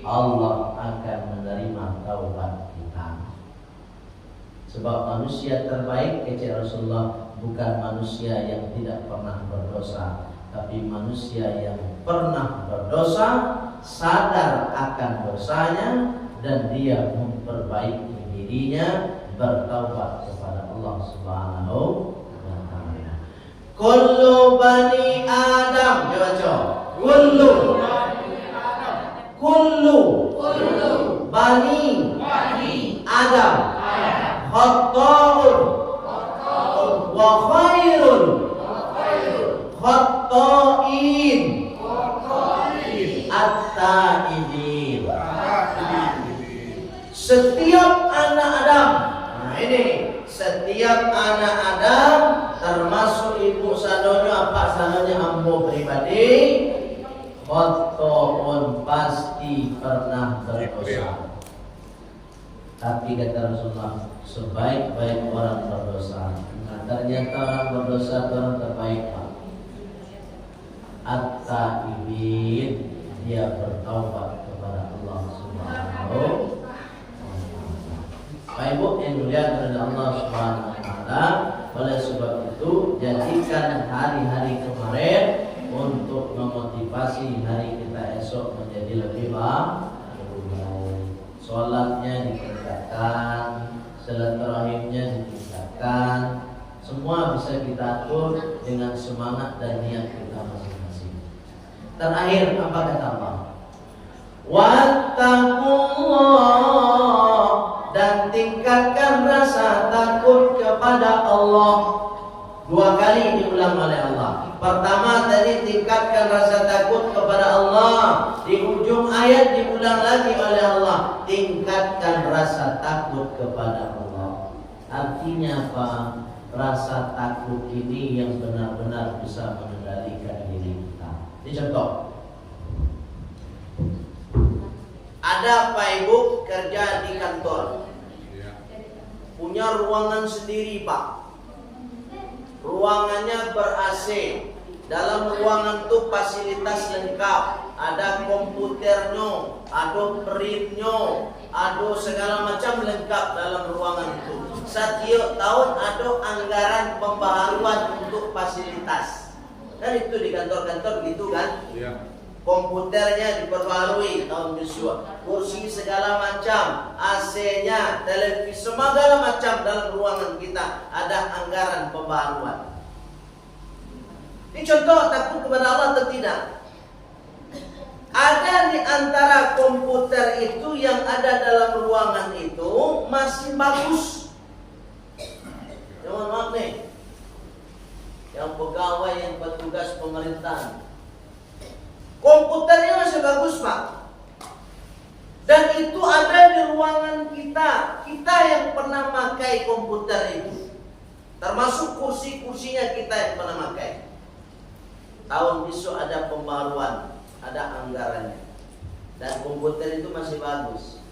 Allah akan menerima taubat kita. Sebab manusia terbaik, kata Rasulullah, bukan manusia yang tidak pernah berdosa, tapi manusia yang pernah berdosa, sadar akan dosanya, dan dia memperbaiki dirinya, bertaubat kepada Allah Subhanahu wa taala. Kullu bani Adam, baca. Kullu bani Adam khata'un wa khairun khata'in at-ta'ibin. Setiap anak Adam, ini setiap anak Adam, termasuk ibu sadonya, apa sadonya ambo pribadi, khata'un, pasti pernah berdosa. Tapi kata Rasulullah, sebaik-baik orang berdosa. Nah, ternyata orang berdosa orang terbaik, Pak. At-ta'ibin, dia bertaubat kepada Allah Subhanahu wa taala. Baik, Bu, yang dimuliakan oleh Allah Subhanahu wa taala, oleh sebab itu jadikan hari-hari kemarin untuk memotivasi hari kita esok menjadi lebih baik. Sholatnya ditingkatkan, silaturahimnya ditingkatkan, semua bisa kita atur dengan semangat dan niat kita masing-masing. Terakhir apa kata Allah? Wattaqullah, dan tingkatkan rasa takut kepada Allah. 2 kali diulang oleh Allah. Pertama tadi tingkatkan rasa takut kepada Allah. Di ujung ayat diulang lagi oleh Allah, tingkatkan rasa takut kepada Allah. Artinya apa? Rasa takut ini yang benar-benar bisa mengendalikan diri kita. Ini contoh. Ada Pak Ibu kerja di kantor, punya ruangan sendiri Pak. Ruangannya ber-AC. Dalam ruangan itu fasilitas lengkap. Ada komputernya, ada printnya, ada segala macam lengkap dalam ruangan itu. Setiap tahun ada anggaran pembaharuan untuk fasilitas. Dan itu di kantor-kantor gitu kan? Iya. Komputernya diperbarui tahun besok, kursi segala macam, AC-nya, televisi, segala macam dalam ruangan kita ada anggaran pembaharuan. Ini contoh takut kepada Allah atau tidak? Ada di antara komputer itu yang ada dalam ruangan itu masih bagus. Jangan maaf nih, yang pegawai yang petugas pemerintahan, komputernya masih bagus Pak. Dan itu ada di ruangan kita. Kita yang pernah pakai komputer itu, termasuk kursi-kursinya kita yang pernah pakai. Tahun besok ada pembaruan, ada anggarannya. Dan komputer itu masih bagus.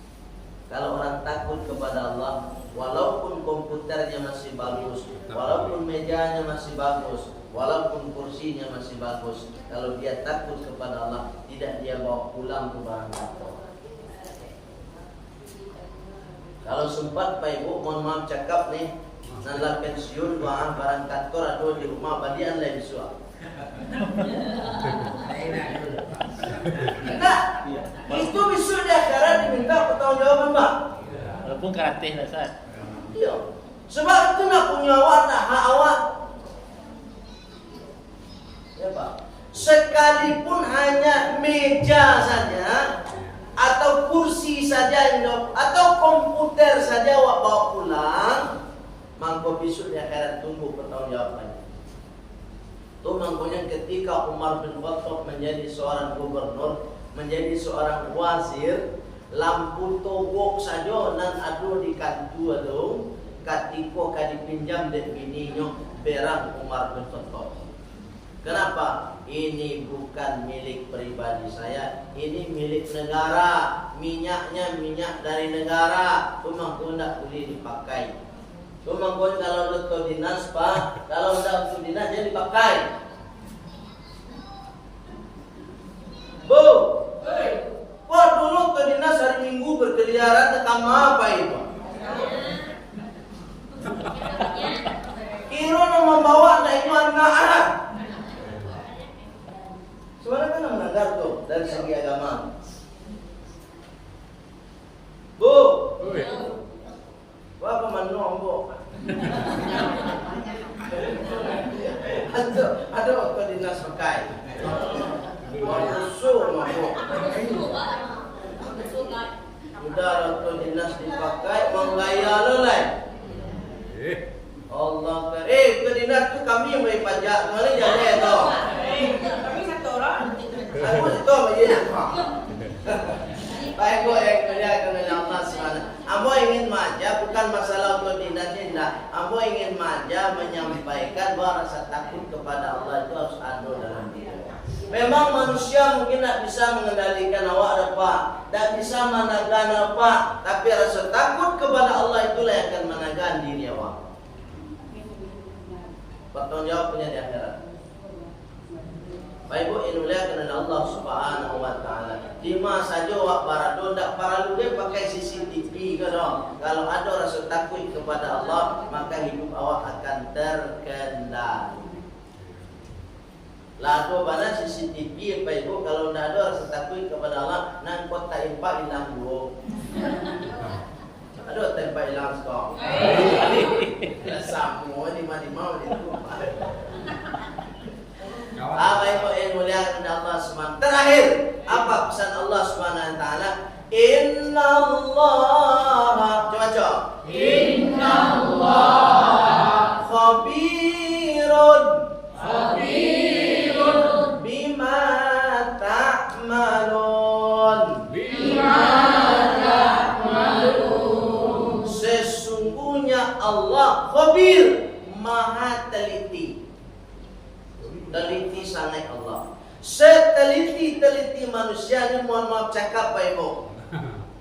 Kalau orang takut kepada Allah, walaupun komputernya masih bagus, walaupun mejanya masih bagus, walaupun kursinya masih bagus, kalau dia takut kepada Allah, tidak dia bawa pulang ke barang kantor. Kalau sempat Pak Ibu, mohon maaf cakap nih, nala pensiun doa barang kantor ada di rumah badian lain suah. Enggak, itu besok di akhirat diminta pertanggungjawaban Pak. Walaupun karateh lah Ustaz. Iya, sebab itu nak punya awak, nak hak awak. Ya Pak, sekalipun hanya meja saja atau kursi saja atau komputer saja awak bawa pulang, mangko besok di akhirat tunggu pertanggungjawabannya. Itu makanya ketika Umar bin Khattab menjadi seorang gubernur, menjadi seorang wazir, lampu togok saja nan adu di kantu adu, katiko kadipinjam dek bininya berang Umar bin Khattab. Kenapa? Ini bukan milik pribadi saya, ini milik negara. Minyaknya minyak dari negara. Memang tidak boleh dipakai. Memang kalau untuk dinas Pak, kalau tidak untuk dinas jadi dipakai. Bu, Pak dulu ke dinas hari Minggu berkeliaran tekam apa itu? Kira nak membawa anak iman anak. Sebenarnya kan melanggar tuh dari segi agama. Bu, apa manong bu? Ada waktu dinas pakai. Suruh bu. Sudah waktu dinas dipakai menggaya lelai. Allah ke dinas tu kami yang bayar pajak, mana jadi tu? Kami satu orang. Aku itu begini apa? Baik bu, yang kerana Allah SWT. Ambo ingin manja bukan masalah untuk dinasnya. Ambo ingin manja menyampaikan bahawa rasa takut kepada Allah itu harus ada dalam diri. Memang manusia mungkin tak bisa mengendalikan awak Pak, tak bisa menagan apa, tapi rasa takut kepada Allah itulah yang akan menagan diri awak. Pertanggung jawab punya di akhirat. Baik Ibu, inulah kerana Allah Subhanahu wa taala. Di mana saja awak barado ndak perlu dia pakai CCTV ke dong. Kalau ada rasa takut kepada Allah, maka hidup awak akan terkendali. Lalu mana CCTV Pak Ibu, kalau ndak ada rasa takut kepada Allah, nang kota impak hilang dulu. Aduh, tempat hilang sekarang. Semua di mana itu. Apa Ibu yang mulia kepada Allah SWT. Terakhir, apa pesan Allah SWT? Inna Allah, coba Allah khabir, maha teliti. Teliti sangat Allah. Seteliti-teliti manusia ni, mohon maaf cakap Pak Ibu,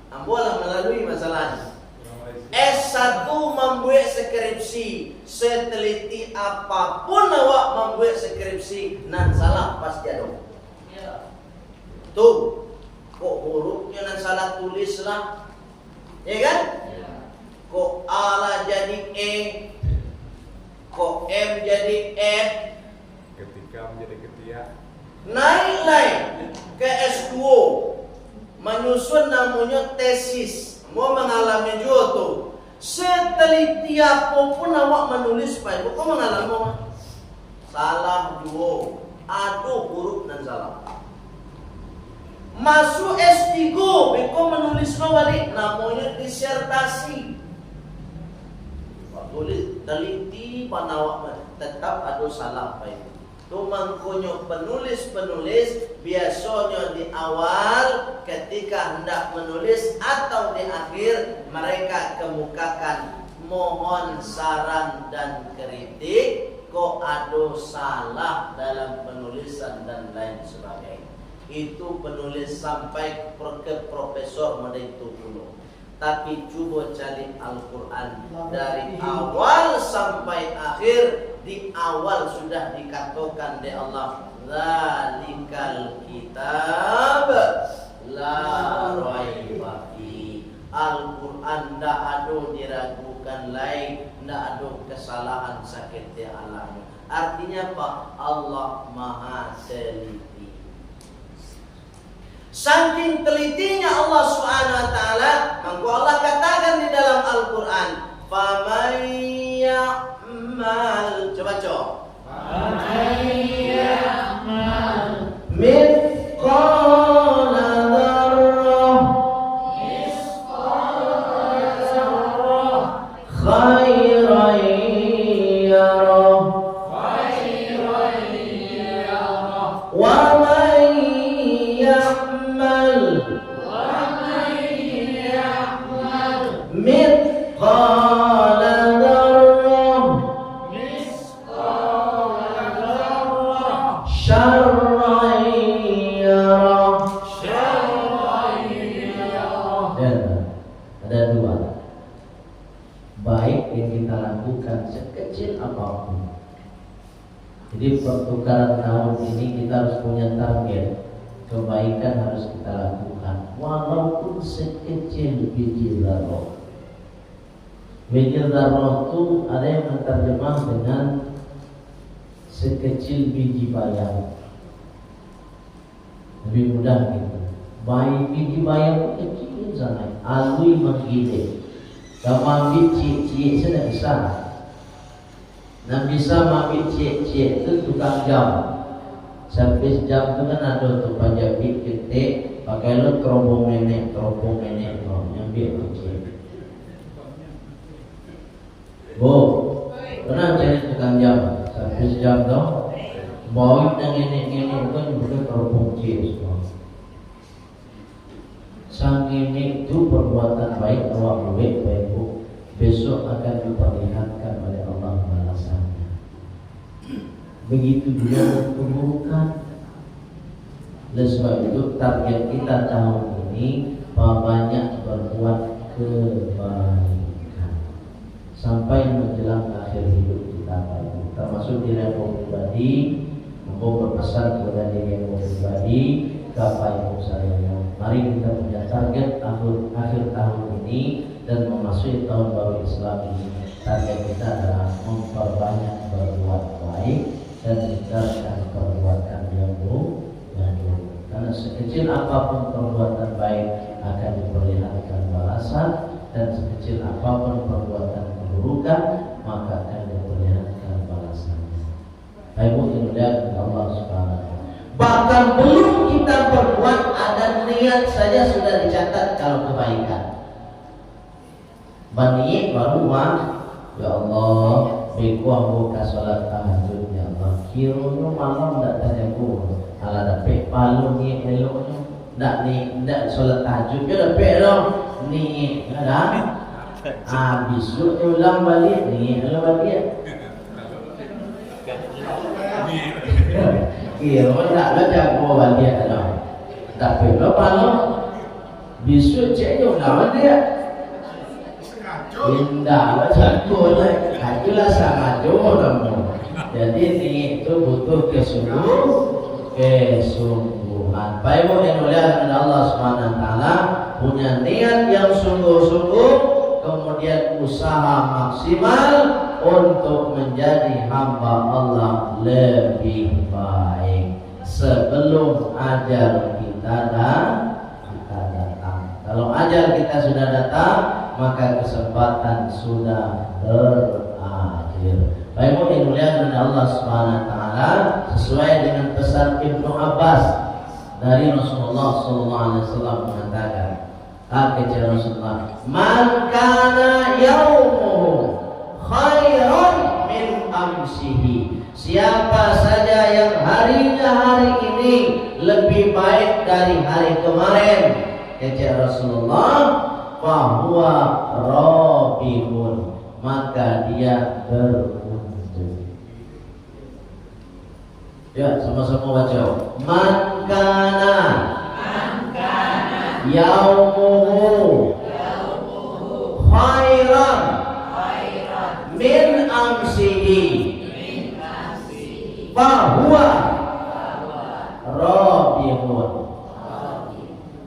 ambolah melalui masalah S1 membuat skripsi, seteliti apapun awak membuat skripsi, nan salah pasti ada. Tuh, kok hurufnya nan salah tulis lah, ya kan? Kok A lah jadi E, kok M jadi F, Ketika menjadi ketiak. naik ke S2, menyusun namanya tesis, mau mengalami juga tuh. Seteliti apapun awak menulis Pak Ibu, kok mengalami apa? Salah juga, aduh huruf dan salah. Masuk S3, beko menulis balik, namanya disertasi. Tulis teliti panawak tetap ada salah Pak Ibu. Tu mangkonyo penulis-penulis biasanya di awal ketika hendak menulis atau di akhir mereka kemukakan mohon saran dan kritik, kok ada salah dalam penulisan dan lain sebagainya. Itu penulis sampai ke profesor itu dulu. Tapi coba cari Al-Quran dari awal sampai akhir. Di awal sudah dikatakan oleh Allah, Zalikal kitab la raiba fi. Al-Quran ndak ada diragukan lain, ndak ada kesalahan sakit di alamnya. Artinya apa? Allah maha teliti. Saking telitinya Allah Subhanahu wa taala, maka Allah katakan di dalam Al-Quran, faman ya'mal, coba faman ya'mal mithqala dzarrah khairan yarah wa man ya'mal mithqala ada dua. Baik yang kita lakukan sekecil apapun. Jadi pertukaran tahun ini kita harus punya target. Kebaikan harus kita lakukan walaupun sekecil biji zarrah. Biji zarrah itu ada yang menerjemah dengan sekecil biji bayam. Lebih mudah gitu. Bayi biji bayam kecil sangat, alui menggigit. Kalau ambil cik-cik sudah besar. Dan bisa ambil cik-cik itu tukang jam. Sampai jam itu kan ada tuh panjabit ketik, pakai lo terobong nenek, nyambil cik. Pernah cari tukang jam, sampai jam tu, bawa dan nenek-nenek itu juga terobong cik semua. Sang ini itu perbuatan baik awak buat Bapak Ibu, besok akan diperlihatkan oleh Allah balasannya. Begitu juga keburukan. Oleh sebab itu target kita tahun ini banyak berbuat kebaikan sampai menjelang akhir hidup kita Bapak Ibu. Termasuk diri yang pribadi, mau berpesan kepada diri yang pribadi, Bapak Ibu saya. Mari kita punya target akhir tahun ini dan memasuki tahun baru Islam ini. Target kita adalah memperbanyak berbuat baik dan meninggalkan perbuatan yang buruk. Karena sekecil apapun perbuatan baik akan diperlihatkan balasan, dan sekecil apapun perbuatan keburukan maka akan diperlihatkan balasannya. Ibu dimuliakan Allah Subhanahu. Bahkan belum kita berbuat, ada niat saja sudah dicatat kalau kebaikan. Bani baru ya Allah, bekuang buka sholat tahajud ya Allah. Kiranya malam tak tanya ku, ala dapat palu ni eloknya, tak ni tak sholat tahajud je dapat loh. Ni ada Besok ulang balik ni, ulang balik. Kira tak jago balik dah. Tapi berapa lama? Besok cek ulang balik. Indah jago lah. Itulah sangat jauh namu. Jadi ni itu butuh kesungguhan. Baik yang mulia Allah Subhanahu Wa Taala punya niat yang sungguh-sungguh, kemudian usaha maksimal untuk menjadi hamba Allah lebih baik sebelum ajal kita datang. Kalau ajal kita sudah datang, maka kesempatan sudah berakhir. Baik yang mulia Allah Subhanahu Wa Taala, sesuai dengan pesan Ibnu Abbas dari Rasulullah SAW mengatakan, kata Rasulullah, man kana yaumuhu khairan min amsihi, siapa saja yang harinya hari ini lebih baik dari hari kemarin, kata Rasulullah, fahuwa rabihun, maka dia beruntung. Ya, sama-sama baca. Man kana yaumuhu khairan min amsihi fahuwa rabihun,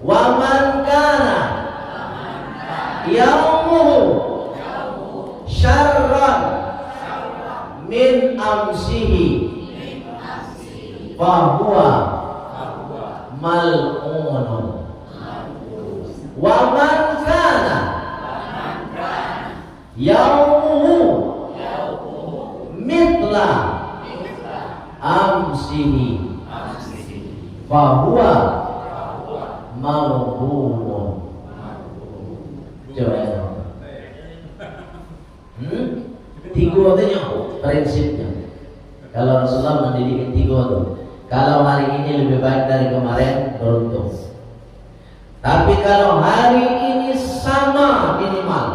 wa man kana yaumuhu syarran min amsihi fahuwa mal'unun, wa man kana yaumuhu mithla amsihi fahuwa mal'unun. Coba ya. Tiga tanya prinsipnya. Kalau Rasulullah mendidik tiga tu, kalau hari ini lebih baik dari kemarin, beruntung. Tapi kalau hari ini sama minimal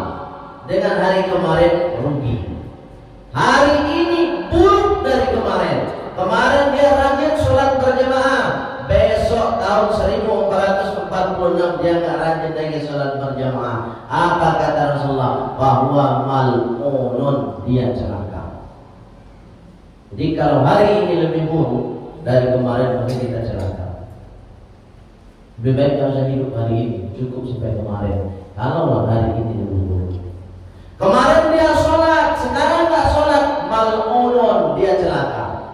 dengan hari kemarin, rugi. Hari ini buruk dari kemarin. Kemarin dia rajin sholat berjamaah, besok tahun 1446 dia nggak rajin lagi sholat berjamaah. Apa kata Rasulullah? Bahwa mal'unun, dia celaka. Jadi kalau hari ini lebih buruk dari kemarin, maka kita celaka. Lebih baik kalau saya hidup hari ini, cukup sampai kemarin. Kalau hari ini lebih buruk, kemarin dia sholat, sekarang nggak sholat, mal'unun, dia celaka.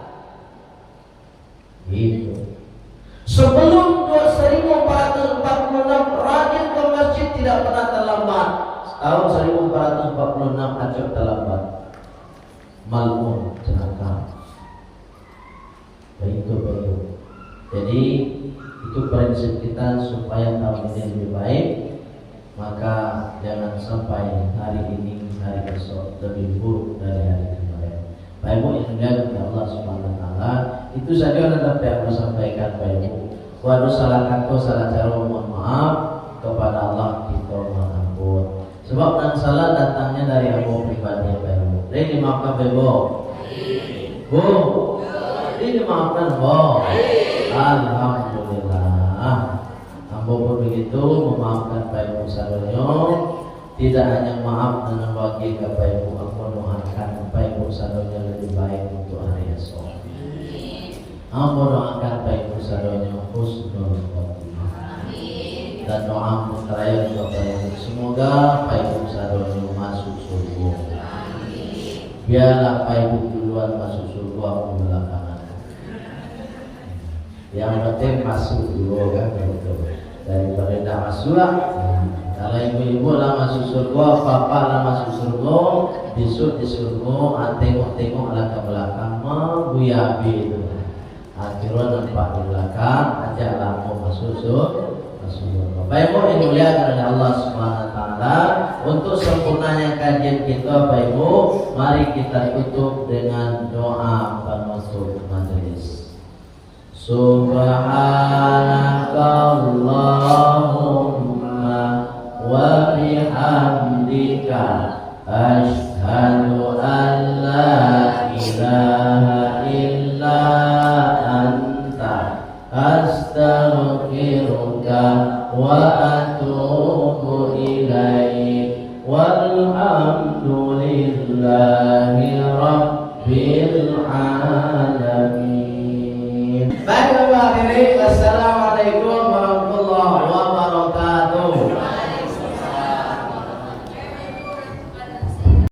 Gitu. Sebelum 1446 rajin ke masjid, tidak pernah terlambat. Tahun 1446 acap terlambat. Mal'un, celaka. Baik. Jadi itu prinsip kita supaya tahun ini lebih baik. Maka jangan sampai hari ini, hari besok lebih buruk dari hari kemarin. Baik Bu, yang dimuliakan Allah Subhanahu Wa Taala, itu saja yang dapat aku sampaikan Baik Bu. Waduh salah kata, salah cara, mohon maaf kepada Allah, kita mohon ampun. Sebab dan salah datangnya dari aku pribadi Baik Bu. Jadi dimaafkan Baik Bu. Bu, ini dimaafkan Bu. Alhamdulillah. Ambo pun begitu memaafkan Baik Bu sadonyo. Tidak hanya maaf dan bagi ke Baik Bu, aku doakan Baik Bu sadonyo lebih baik untuk hari esok. Ambo doakan Baik Bu sadonyo husnul khotimah. Dan doa terakhir untuk Baik Bu, semoga Baik Bu sadonyo masuk surga. Biarlah Baik Bu duluan masuk surga, aku belakangan. Yang penting masuk dulu kan, betul. Daripada tidak masuk lah. Kalau ibu-ibu lah masuk surga, bapak lah masuk surga, besok di surga, tengok-tengok lah ke belakang, buyabi itu. Akhirnya nampak di belakang, ajak lampu masuk surga. Baik Bu, yang mulia kepada Allah Subhanahu Wa Taala, untuk sempurnanya kajian kita, Baik Bu, mari kita tutup dengan doa penutup majelis. Subhanakallahumma wa bihamdika asyhadu an la ilaha illa anta astaghfiruka wa atubu ilaik walhamdulillahi rabbil